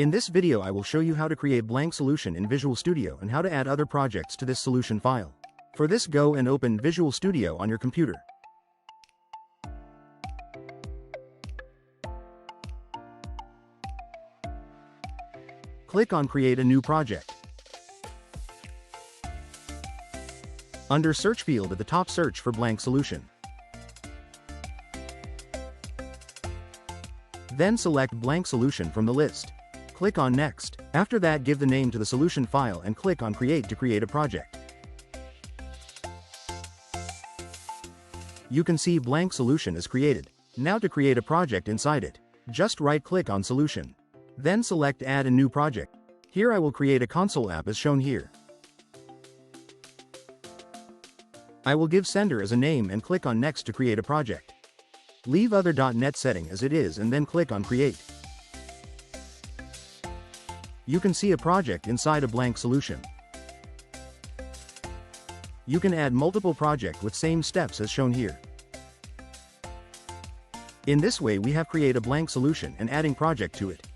In this video I will show you how to create blank solution in Visual Studio and how to add other projects to this solution file. For this, go and open Visual Studio on your computer. Click on Create a New Project. Under Search field at the top, search for Blank Solution. Then select Blank Solution from the list. Click on Next. After that, give the name to the solution file and click on Create to create a project. You can see Blank Solution is created. Now to create a project inside it, just right-click on Solution. Then select Add a New Project. Here I will create a console app as shown here. I will give Sender as a name and click on Next to create a project. Leave other .NET setting as it is and then click on Create. You can see a project inside a blank solution. You can add multiple projects with same steps as shown here. In this way we have created a blank solution and adding project to it.